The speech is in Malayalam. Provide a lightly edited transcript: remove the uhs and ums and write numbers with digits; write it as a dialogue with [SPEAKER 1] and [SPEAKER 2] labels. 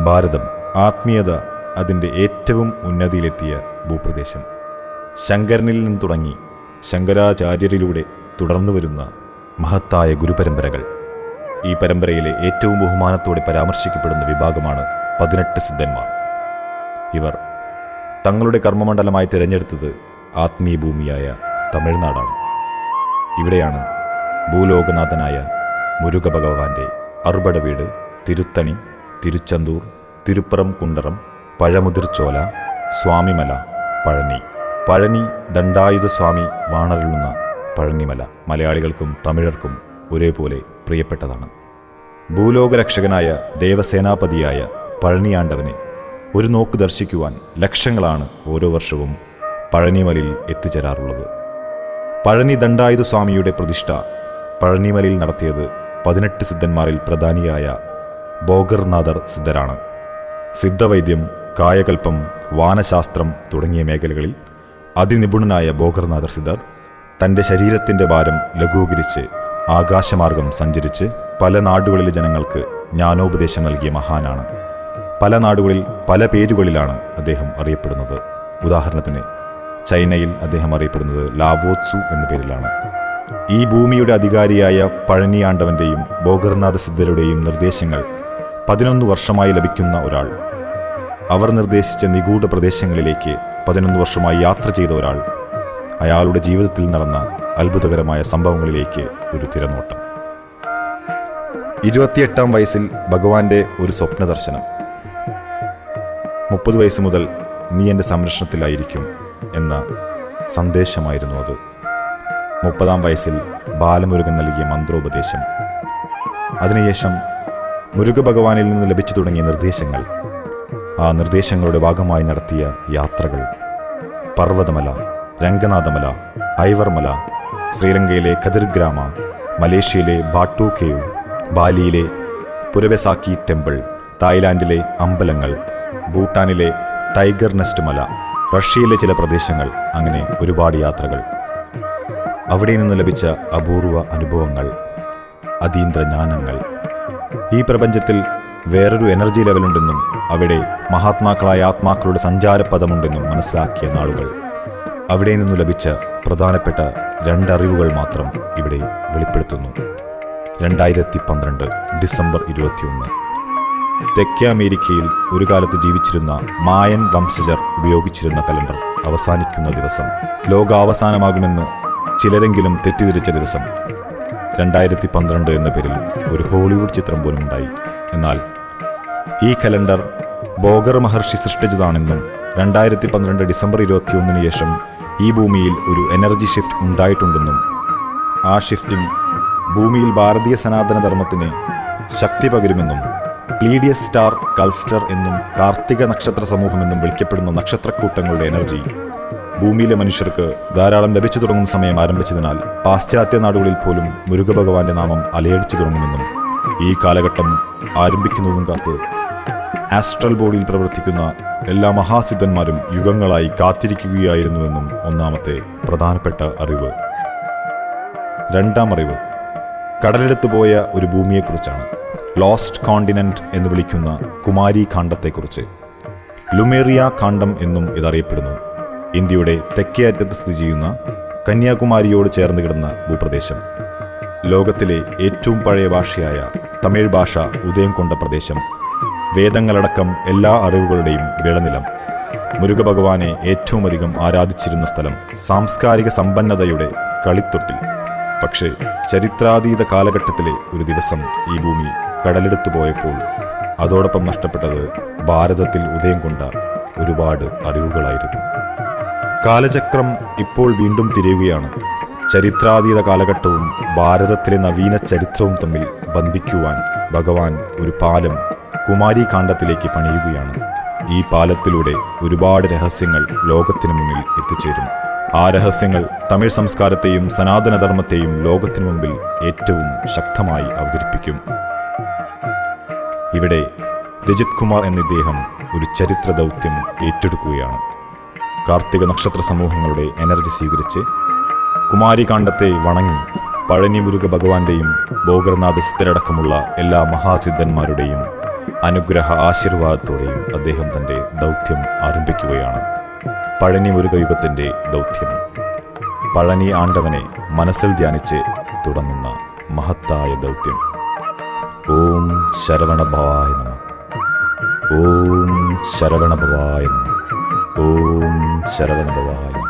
[SPEAKER 1] ഭാരതം ആത്മീയത അതിൻ്റെ ഏറ്റവും ഉന്നതിയിലെത്തിയ ഭൂപ്രദേശം. ശങ്കരനിൽ നിന്ന് തുടങ്ങി ശങ്കരാചാര്യരിലൂടെ തുടർന്നു വരുന്ന മഹത്തായ ഗുരുപരമ്പരകൾ. ഈ പരമ്പരയിലെ ഏറ്റവും ബഹുമാനത്തോടെ പരാമർശിക്കപ്പെടുന്ന വിഭാഗമാണ് 18 സിദ്ധന്മാർ. ഇവർ തങ്ങളുടെ കർമ്മമണ്ഡലമായി തിരഞ്ഞെടുത്തത് ആത്മീയ ഭൂമിയായ തമിഴ്നാടാണ്. ഇവിടെയാണ് ഭൂലോകനാഥനായ മുരുക ഭഗവാന്റെ അറുപട വീട്, തിരുത്തണി, തിരുച്ചന്തൂർ, തിരുപ്പറം കുണ്ടറം, പഴമുതിർച്ചോല, സ്വാമിമല, പഴനി ദണ്ഡായുധ സ്വാമി വാണരുളുന്ന പഴനിമല മലയാളികൾക്കും തമിഴർക്കും ഒരേപോലെ പ്രിയപ്പെട്ടതാണ്. ഭൂലോകരക്ഷകനായ ദേവസേനാപതിയായ പഴനിയാണ്ടവനെ ഒരു നോക്ക് ദർശിക്കുവാൻ ലക്ഷങ്ങളാണ് ഓരോ വർഷവും പഴനിമലയിൽ എത്തിച്ചേരാറുള്ളത്. പഴനി ദണ്ഡായുധ സ്വാമിയുടെ പ്രതിഷ്ഠ പഴനിമലയിൽ നടത്തിയത് 18 സിദ്ധന്മാരിൽ പ്രധാനിയായ ഭോഗർനാഥർ സിദ്ധരാണ്. സിദ്ധവൈദ്യം, കായകൽപ്പം, വാനശാസ്ത്രം തുടങ്ങിയ മേഖലകളിൽ അതിനിപുണനായ ഭോഗർനാഥർ സിദ്ധർ തൻ്റെ ശരീരത്തിൻ്റെ ഭാരം ലഘൂകരിച്ച് ആകാശമാർഗം സഞ്ചരിച്ച് പല നാടുകളിലെ ജനങ്ങൾക്ക് ജ്ഞാനോപദേശം നൽകിയ മഹാനാണ്. പല നാടുകളിൽ പല പേരുകളിലാണ് അദ്ദേഹം അറിയപ്പെടുന്നത്. ഉദാഹരണത്തിന് ചൈനയിൽ അദ്ദേഹം അറിയപ്പെടുന്നത് ലാവോത്സു എന്ന പേരിലാണ്. ഈ ഭൂമിയുടെ അധികാരിയായ പഴനിയാണ്ടവൻ്റെയും ഭോഗർനാഥ സിദ്ധരുടെയും നിർദ്ദേശങ്ങൾ 11 വർഷമായി ലഭിക്കുന്ന ഒരാൾ, അവർ നിർദ്ദേശിച്ച നിഗൂഢ പ്രദേശങ്ങളിലേക്ക് 11 വർഷമായി യാത്ര ചെയ്ത ഒരാൾ, അയാളുടെ ജീവിതത്തിൽ നടന്ന അത്ഭുതകരമായ സംഭവങ്ങളിലേക്ക് ഒരു തിരനോട്ടം. 28-ാം വയസ്സിൽ ഭഗവാന്റെ ഒരു സ്വപ്ന ദർശനം. 30 വയസ്സ് മുതൽ നീ എൻ്റെ സംരക്ഷണത്തിലായിരിക്കും എന്ന സന്ദേശമായിരുന്നു അത്. 30-ാം വയസ്സിൽ ബാലമുരുകൻ നൽകിയ മന്ത്രോപദേശം. അതിനുശേഷം മുരുക ഭഗവാനിൽ നിന്ന് ലഭിച്ചു തുടങ്ങിയ നിർദ്ദേശങ്ങൾ, ആ നിർദ്ദേശങ്ങളുടെ ഭാഗമായി നടത്തിയ യാത്രകൾ: പർവ്വതമല, രംഗനാഥമല, ഐവർമല, ശ്രീലങ്കയിലെ കതിർഗ്രാമ, മലേഷ്യയിലെ ബാട്ടു കേവ്, ബാലിയിലെ പുരബെസാക്കി ടെമ്പിൾ, തായ്ലാൻഡിലെ അമ്പലങ്ങൾ, ഭൂട്ടാനിലെ ടൈഗർ നെസ്റ്റ് മല, റഷ്യയിലെ ചില പ്രദേശങ്ങൾ, അങ്ങനെ ഒരുപാട് യാത്രകൾ. അവിടെ നിന്ന് ലഭിച്ച അപൂർവ അനുഭവങ്ങൾ, അതീന്ദ്രജ്ഞാനങ്ങൾ. ഈ പ്രപഞ്ചത്തിൽ വേറൊരു എനർജി ലെവലുണ്ടെന്നും അവിടെ മഹാത്മാക്കളായ ആത്മാക്കളുടെ സഞ്ചാരപഥമുണ്ടെന്നും മനസ്സിലാക്കിയ നാളുകൾ. അവിടെ നിന്നു ലഭിച്ച പ്രധാനപ്പെട്ട 2 അറിവുകൾ മാത്രം ഇവിടെ വെളിപ്പെടുത്തുന്നു. 2012 ഡിസംബർ 21 തെക്കേ അമേരിക്കയിൽ ഒരു കാലത്ത് ജീവിച്ചിരുന്ന മായൻ വംശജർ ഉപയോഗിച്ചിരുന്ന കലണ്ടർ അവസാനിക്കുന്ന ദിവസം, ലോകാവസാനമാകുമെന്ന് ചിലരെങ്കിലും തെറ്റിദ്ധരിച്ച ദിവസം. 2012 എന്ന പേരിൽ ഒരു ഹോളിവുഡ് ചിത്രം പോലും ഉണ്ടായി. എന്നാൽ ഈ കലണ്ടർ ഭോഗർ മഹർഷി സൃഷ്ടിച്ചതാണെന്നും 2012 ഡിസംബർ 21 ശേഷം ഈ ഭൂമിയിൽ ഒരു എനർജി ഷിഫ്റ്റ് ഉണ്ടായിട്ടുണ്ടെന്നും ആ ഷിഫ്റ്റിംഗ് ഭൂമിയിൽ ഭാരതീയ സനാതന ധർമ്മത്തിന് ശക്തി പകരുമെന്നും പ്ലീഡിയസ് സ്റ്റാർ കൽസ്റ്റർ എന്നും കാർത്തിക നക്ഷത്ര സമൂഹമെന്നും വിളിക്കപ്പെടുന്ന നക്ഷത്രക്കൂട്ടങ്ങളുടെ എനർജി ഭൂമിയിലെ മനുഷ്യർക്ക് ധാരാളം ലഭിച്ചു തുടങ്ങുന്ന സമയം ആരംഭിച്ചതിനാൽ പാശ്ചാത്യ നാടുകളിൽ പോലും മുരുക ഭഗവാന്റെ നാമം അലയടിച്ചു തുടങ്ങുമെന്നും ഈ കാലഘട്ടം ആരംഭിക്കുന്നതും കാത്ത് ആസ്ട്രൽ ബോഡിയിൽ പ്രവർത്തിക്കുന്ന എല്ലാ മഹാസിദ്ധന്മാരും യുഗങ്ങളായി കാത്തിരിക്കുകയായിരുന്നുവെന്നും ഒന്നാമത്തെ പ്രധാനപ്പെട്ട അറിവ്. 2ാം അറിവ് കടലെടുത്തു പോയ ഒരു ഭൂമിയെക്കുറിച്ചാണ്. ലോസ്റ്റ് കോണ്ടിനെന്റ് എന്ന് വിളിക്കുന്ന കുമാരി ഖണ്ഡത്തെക്കുറിച്ച്. ലുമേറിയ ഖണ്ഡം എന്നും ഇതറിയപ്പെടുന്നു. ഇന്ത്യയുടെ തെക്കേ അറ്റത്ത് സ്ഥിതി ചെയ്യുന്ന കന്യാകുമാരിയോട് ചേർന്ന് കിടന്ന ഭൂപ്രദേശം. ലോകത്തിലെ ഏറ്റവും പഴയ ഭാഷയായ തമിഴ് ഭാഷ ഉദയം കൊണ്ട പ്രദേശം. വേദങ്ങളടക്കം എല്ലാ അറിവുകളുടെയും വിളനിലം. മുരുക ഭഗവാനെ ഏറ്റവും അധികം ആരാധിച്ചിരുന്ന സ്ഥലം. സാംസ്കാരിക സമ്പന്നതയുടെ കളിത്തൊട്ടിൽ. പക്ഷേ ചരിത്രാതീത കാലഘട്ടത്തിലെ ഒരു ദിവസം ഈ ഭൂമി കടലെടുത്തു പോയപ്പോൾ അതോടൊപ്പം നഷ്ടപ്പെട്ടത് ഭാരതത്തിൽ ഉദയം കൊണ്ട ഒരുപാട് അറിവുകളായിരുന്നു. കാലചക്രം ഇപ്പോൾ വീണ്ടും തിരിയുകയാണ്. ചരിത്രാതീത കാലഘട്ടവും ഭാരതത്തിലെ നവീന ചരിത്രവും തമ്മിൽ ബന്ധിക്കുവാൻ ഭഗവാൻ ഒരു പാലം കുമാരി കാണ്ഡത്തിലേക്ക് പണിയുകയാണ്. ഈ പാലത്തിലൂടെ ഒരുപാട് രഹസ്യങ്ങൾ ലോകത്തിനു മുന്നിൽ എത്തിച്ചേരും. ആ രഹസ്യങ്ങൾ തമിഴ് സംസ്കാരത്തെയും സനാതനധർമ്മത്തെയും ലോകത്തിനു മുമ്പിൽ ഏറ്റവും ശക്തമായി അവതരിപ്പിക്കും. ഇവിടെ രജിത് കുമാർ എന്ന ഇദ്ദേഹം ഒരു ചരിത്ര ദൗത്യം ഏറ്റെടുക്കുകയാണ്. കാർത്തിക നക്ഷത്ര സമൂഹങ്ങളുടെ എനർജി സ്വീകരിച്ച് കുമാരികാണ്ഡത്തെ വണങ്ങി പഴനി മുരുക ഭഗവാന്റെയും ഭോഗർനാഥ സിദ്ധരടക്കമുള്ള എല്ലാ മഹാസിദ്ധന്മാരുടെയും അനുഗ്രഹ ആശീർവാദത്തോടെയും അദ്ദേഹം തൻ്റെ ദൗത്യം ആരംഭിക്കുകയാണ്. പഴനി മുരുകയുഗത്തിൻ്റെ ദൗത്യം. പഴനി ആണ്ടവനെ മനസ്സിൽ ധ്യാനിച്ച് തുടങ്ങുന്ന മഹത്തായ ദൗത്യം. ഓം ശരവണഭവായ നമഃ. ഓം ശരവണഭവായ നമഃ. ഓം ശരവണഭവായ നമഃ.